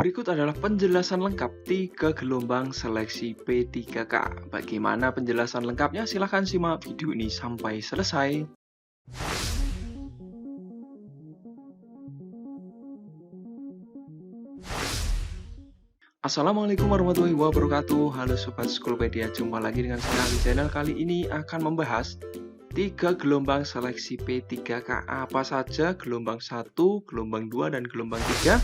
Berikut adalah penjelasan lengkap 3 gelombang seleksi P3K. Bagaimana penjelasan lengkapnya? Silahkan simak video ini sampai selesai. Assalamualaikum warahmatullahi wabarakatuh. Halo Sobat Schoolpedia, jumpa lagi dengan saya di channel. Kali ini akan membahas 3 gelombang seleksi P3K. Apa saja gelombang 1, gelombang 2, dan gelombang 3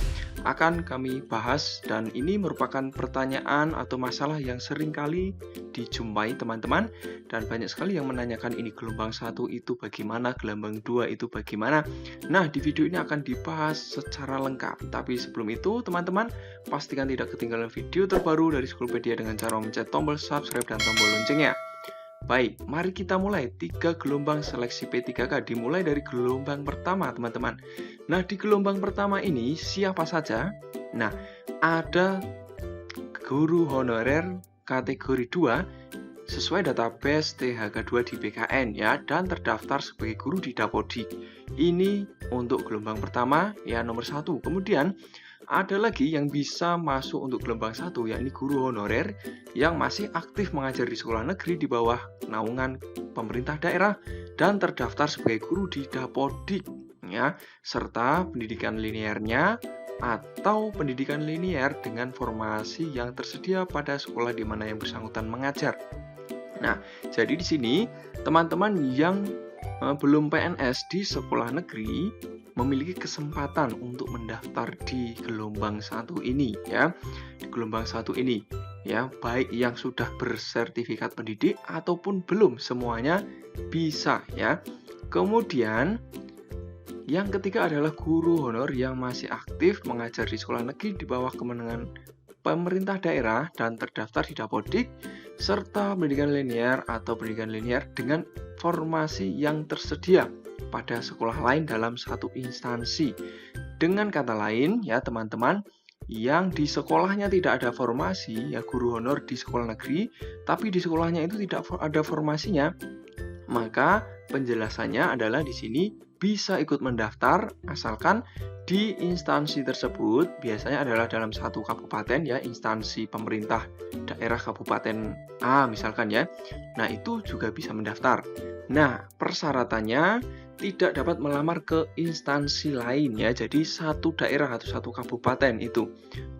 akan kami bahas, dan ini merupakan pertanyaan atau masalah yang sering kali dijumpai teman-teman, dan banyak sekali yang menanyakan ini gelombang 1 itu bagaimana, gelombang 2 itu bagaimana. Nah, di video ini akan dibahas secara lengkap. Tapi sebelum itu teman-teman, pastikan tidak ketinggalan video terbaru dari Schoolpedia dengan cara mencet tombol subscribe dan tombol loncengnya. Baik, mari kita mulai 3 gelombang seleksi P3K. Dimulai dari gelombang pertama, teman-teman. Nah, di gelombang pertama ini siapa saja? Nah, ada guru honorer kategori 2 sesuai database THK2 di BKN ya, dan terdaftar sebagai guru di Dapodik. Ini untuk gelombang pertama ya, nomor 1. Kemudian ada lagi yang bisa masuk untuk gelombang 1, yakni guru honorer yang masih aktif mengajar di sekolah negeri di bawah naungan pemerintah daerah dan terdaftar sebagai guru di Dapodik ya, serta pendidikan linearnya atau pendidikan linear dengan formasi yang tersedia pada sekolah di mana yang bersangkutan mengajar. Nah, jadi di sini teman-teman yang belum PNS di sekolah negeri memiliki kesempatan untuk mendaftar di gelombang 1 ini ya. Di gelombang 1 ini ya, baik yang sudah bersertifikat pendidik ataupun belum, semuanya bisa ya. Kemudian yang ketiga adalah guru honor yang masih aktif mengajar di sekolah negeri di bawah kemenangan pemerintah daerah dan terdaftar di Dapodik, serta pendidikan linear atau pendidikan linear dengan formasi yang tersedia pada sekolah lain dalam satu instansi. Dengan kata lain ya teman-teman, yang di sekolahnya tidak ada formasi ya, guru honor di sekolah negeri, tapi di sekolahnya itu tidak ada formasinya, maka penjelasannya adalah di sini bisa ikut mendaftar asalkan di instansi tersebut biasanya adalah dalam satu kabupaten ya, instansi pemerintah daerah kabupaten A misalkan ya. Nah, itu juga bisa mendaftar. Nah, persyaratannya tidak dapat melamar ke instansi lain ya. Jadi satu daerah atau satu kabupaten itu.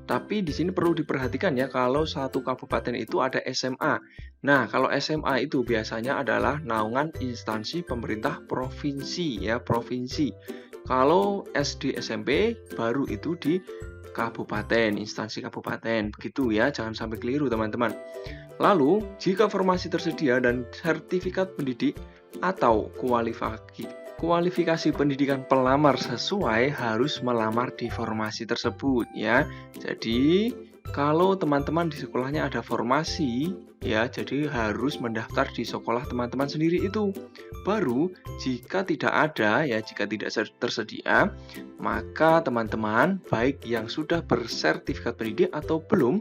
Tapi di sini perlu diperhatikan ya, kalau satu kabupaten itu ada SMA. Nah, kalau SMA itu biasanya adalah naungan instansi pemerintah provinsi ya, provinsi. Kalau SD SMP baru itu di kabupaten, instansi kabupaten. Begitu ya, jangan sampai keliru teman-teman. Lalu, jika formasi tersedia dan sertifikat pendidik atau kualifikasi pendidikan pelamar sesuai, harus melamar di formasi tersebut ya. Jadi, kalau teman-teman di sekolahnya ada formasi ya, jadi harus mendaftar di sekolah teman-teman sendiri itu. Baru jika tidak ada ya, jika tidak tersedia, maka teman-teman baik yang sudah bersertifikat pendidik atau belum,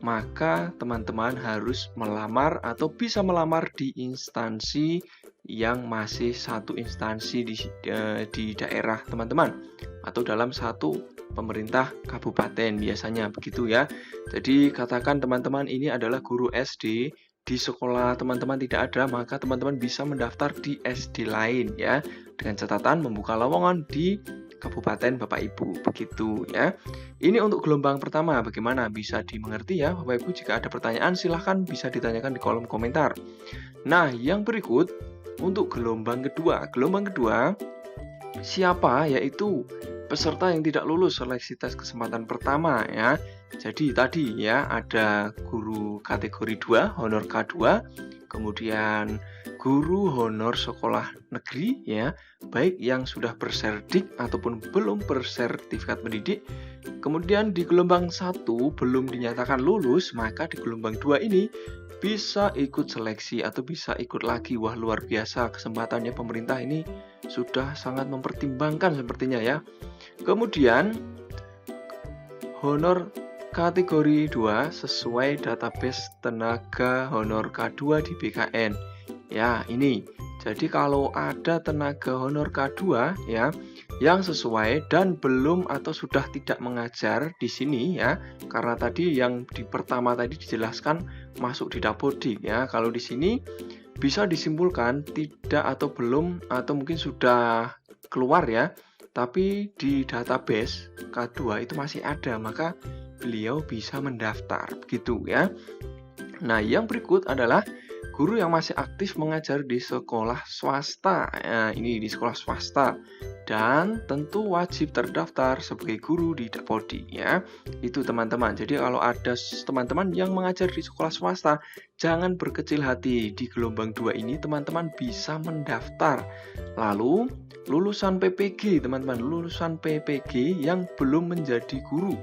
maka teman-teman harus melamar atau bisa melamar di instansi yang masih satu instansi di daerah teman-teman atau dalam satu pemerintah kabupaten biasanya begitu ya. Jadi katakan teman-teman ini adalah guru SD, di sekolah teman-teman tidak ada, maka teman-teman bisa mendaftar di SD lain ya, dengan catatan membuka lowongan di kabupaten Bapak Ibu begitu ya. Ini untuk gelombang pertama. Bagaimana, bisa dimengerti ya Bapak Ibu? Jika ada pertanyaan silahkan bisa ditanyakan di kolom komentar. Nah, yang berikut untuk gelombang kedua. Gelombang kedua siapa? Yaitu peserta yang tidak lulus seleksi tes kesempatan pertama ya. Jadi tadi ya, ada guru kategori 2 honor K2, kemudian guru honor sekolah negeri ya, baik yang sudah berserdik ataupun belum bersertifikat pendidik. Kemudian di gelombang 1 belum dinyatakan lulus, maka di gelombang 2 ini bisa ikut seleksi atau bisa ikut lagi. Wah, luar biasa kesempatannya, pemerintah ini sudah sangat mempertimbangkan sepertinya ya. Kemudian honor kategori 2 sesuai database tenaga honor K2 di BKN. Ya, ini. Jadi kalau ada tenaga honor K2 ya yang sesuai dan belum atau sudah tidak mengajar di sini ya. Karena tadi yang di pertama tadi dijelaskan masuk di Dapodik ya. Kalau di sini bisa disimpulkan tidak atau belum atau mungkin sudah keluar ya. Tapi di database K2 itu masih ada, maka beliau bisa mendaftar begitu ya. Nah, yang berikut adalah guru yang masih aktif mengajar di sekolah swasta. Nah, ini di sekolah swasta dan tentu wajib terdaftar sebagai guru di Dapodik ya. Itu teman-teman. Jadi kalau ada teman-teman yang mengajar di sekolah swasta, jangan berkecil hati. Di gelombang 2 ini teman-teman bisa mendaftar. Lalu lulusan PPG, teman-teman, lulusan PPG yang belum menjadi guru,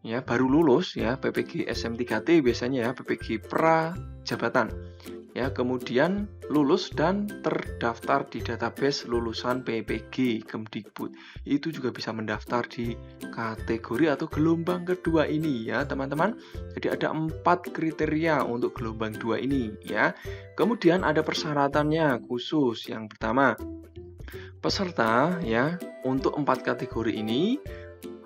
ya baru lulus ya, PPG SM3T biasanya ya, PPG pra jabatan ya, kemudian lulus dan terdaftar di database lulusan PPG Kemdikbud, itu juga bisa mendaftar di kategori atau gelombang kedua ini ya teman-teman. Jadi ada 4 kriteria untuk gelombang 2 ini ya. Kemudian ada persyaratannya khusus. Yang pertama, peserta ya untuk 4 kategori ini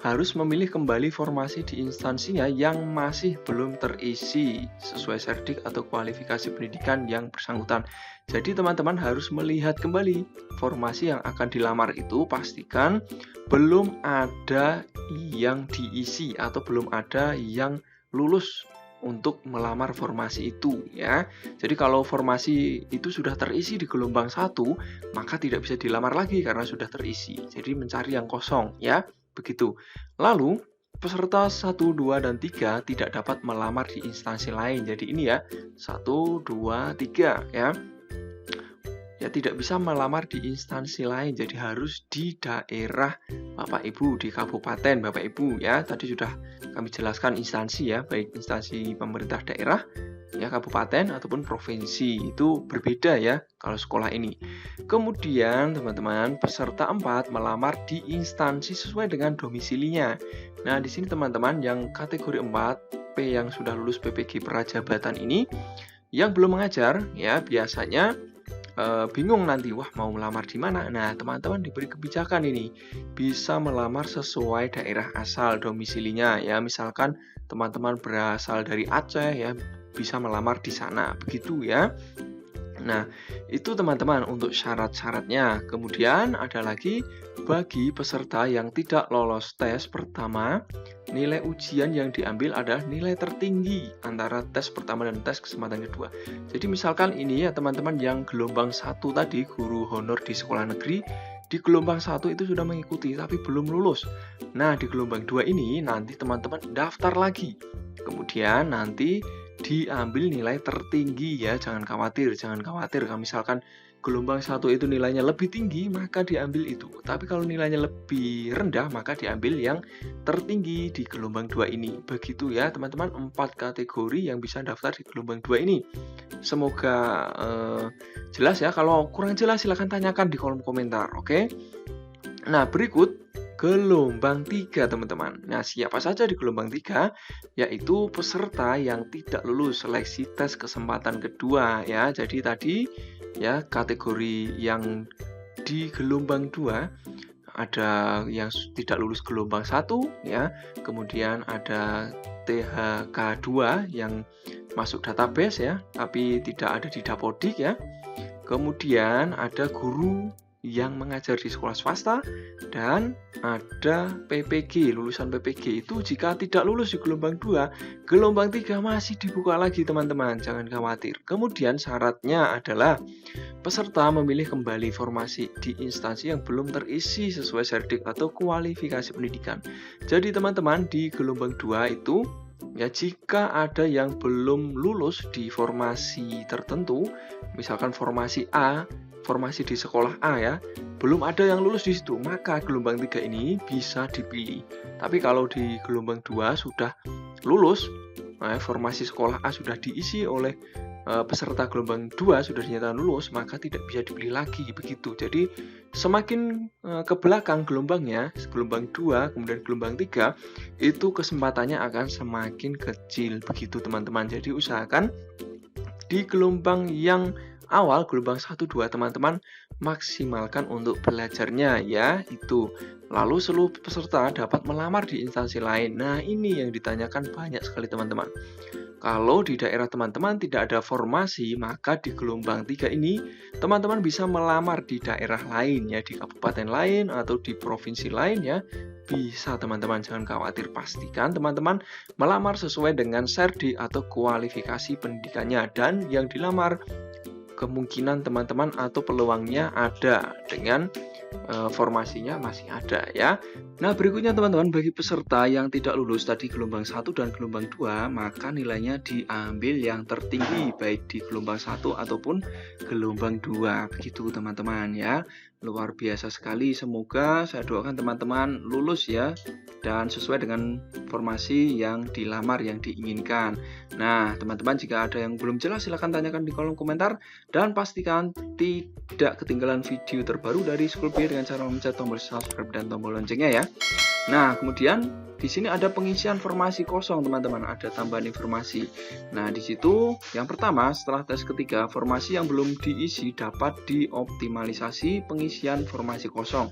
harus memilih kembali formasi di instansinya yang masih belum terisi sesuai serdik atau kualifikasi pendidikan yang bersangkutan. Jadi teman-teman harus melihat kembali formasi yang akan dilamar itu, pastikan belum ada yang diisi atau belum ada yang lulus untuk melamar formasi itu ya. Jadi kalau formasi itu sudah terisi di gelombang 1, maka tidak bisa dilamar lagi karena sudah terisi. Jadi mencari yang kosong ya. Begitu. Lalu, peserta 1, 2, dan 3 tidak dapat melamar di instansi lain. Jadi ini ya, 1, 2, 3 ya. Ya tidak bisa melamar di instansi lain. Jadi harus di daerah Bapak Ibu, di kabupaten Bapak Ibu ya. Tadi sudah kami jelaskan instansi ya, baik instansi pemerintah daerah ya, kabupaten ataupun provinsi, itu berbeda ya kalau sekolah ini. Kemudian teman-teman, peserta 4 melamar di instansi sesuai dengan domisilinya. Nah, di sini teman-teman yang kategori 4 P yang sudah lulus PPG prajabatan ini yang belum mengajar ya, biasanya bingung nanti, wah mau melamar di mana? Nah, teman-teman diberi kebijakan ini, bisa melamar sesuai daerah asal domisilinya ya. Misalkan teman-teman berasal dari Aceh ya, bisa melamar di sana, begitu ya. Nah, itu teman-teman untuk syarat-syaratnya. Kemudian ada lagi bagi peserta yang tidak lolos tes pertama, nilai ujian yang diambil adalah nilai tertinggi antara tes pertama dan tes kesempatan kedua. Jadi misalkan ini ya teman-teman yang gelombang 1 tadi, guru honor di sekolah negeri, di gelombang 1 itu sudah mengikuti tapi belum lulus. Nah, di gelombang 2 ini nanti teman-teman daftar lagi. Kemudian nanti diambil nilai tertinggi ya, jangan khawatir kalau misalkan gelombang 1 itu nilainya lebih tinggi maka diambil itu, tapi kalau nilainya lebih rendah maka diambil yang tertinggi di gelombang 2 ini. Begitu ya teman-teman, 4 kategori yang bisa daftar di gelombang 2 ini. Semoga jelas ya. Kalau kurang jelas silahkan tanyakan di kolom komentar, oke? Nah, berikut gelombang 3 teman-teman. Nah, siapa saja di gelombang 3? Yaitu peserta yang tidak lulus seleksi tes kesempatan kedua ya. Jadi tadi ya kategori yang di gelombang 2 ada yang tidak lulus gelombang 1 ya. Kemudian ada THK2 yang masuk database ya, tapi tidak ada di Dapodik ya. Kemudian ada guru yang mengajar di sekolah swasta, dan ada PPG, lulusan PPG itu jika tidak lulus di gelombang 2, gelombang 3 masih dibuka lagi teman-teman, jangan khawatir. Kemudian syaratnya adalah peserta memilih kembali formasi di instansi yang belum terisi sesuai serdik atau kualifikasi pendidikan. Jadi teman-teman di gelombang 2 itu ya, jika ada yang belum lulus di formasi tertentu, misalkan formasi A, formasi di sekolah A ya, belum ada yang lulus di situ, maka gelombang 3 ini bisa dipilih. Tapi kalau di gelombang 2 sudah lulus, formasi sekolah A sudah diisi oleh peserta gelombang 2 sudah dinyatakan lulus, maka tidak bisa dipilih lagi, begitu. Jadi semakin ke belakang gelombangnya, gelombang 2 kemudian gelombang 3, itu kesempatannya akan semakin kecil, begitu teman-teman. Jadi usahakan di gelombang yang awal gelombang 1, 2 teman-teman maksimalkan untuk belajarnya ya, itu. Lalu seluruh peserta dapat melamar di instansi lain. Nah, ini yang ditanyakan banyak sekali teman-teman. Kalau di daerah teman-teman tidak ada formasi, maka di gelombang 3 ini teman-teman bisa melamar di daerah lain ya, di kabupaten lain atau di provinsi lain ya. Bisa teman-teman, jangan khawatir. Pastikan teman-teman melamar sesuai dengan serdi atau kualifikasi pendidikannya, dan yang dilamar kemungkinan teman-teman atau peluangnya ada dengan formasinya masih ada ya. Nah, berikutnya teman-teman, bagi peserta yang tidak lulus tadi gelombang 1 dan gelombang 2, maka nilainya diambil yang tertinggi baik di gelombang 1 ataupun gelombang 2. Begitu teman-teman ya. Luar biasa sekali. Semoga saya doakan teman-teman lulus ya dan sesuai dengan formasi yang dilamar, yang diinginkan. Nah, teman-teman, jika ada yang belum jelas silahkan tanyakan di kolom komentar, dan pastikan tidak ketinggalan video terbaru dari School Bear dengan cara memencet tombol subscribe dan tombol loncengnya ya. Nah, kemudian di sini ada pengisian formasi kosong teman-teman, ada tambahan informasi. Nah, di situ yang pertama, setelah tes ketiga, formasi yang belum diisi dapat dioptimalisasi pengisian formasi kosong.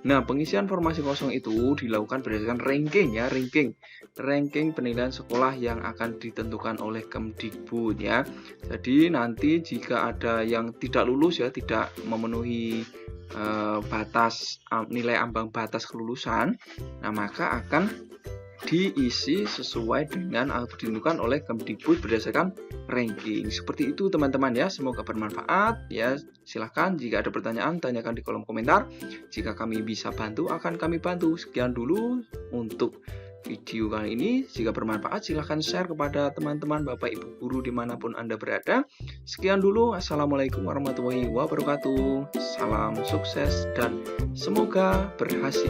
Nah, pengisian formasi kosong itu dilakukan berdasarkan ranking ya, ranking penilaian sekolah yang akan ditentukan oleh Kemdikbud ya. Jadi nanti jika ada yang tidak lulus ya, tidak memenuhi batas nilai ambang batas kelulusan, nah maka akan diisi sesuai dengan atau ditentukan oleh Kemdikbud berdasarkan ranking. Seperti itu teman-teman ya, semoga bermanfaat ya. Silahkan jika ada pertanyaan tanyakan di kolom komentar. Jika kami bisa bantu akan kami bantu. Sekian dulu untuk video kali ini. Jika bermanfaat silahkan share kepada teman-teman, Bapak Ibu guru dimanapun Anda berada. Sekian dulu, assalamualaikum warahmatullahi wabarakatuh. Salam sukses dan semoga berhasil.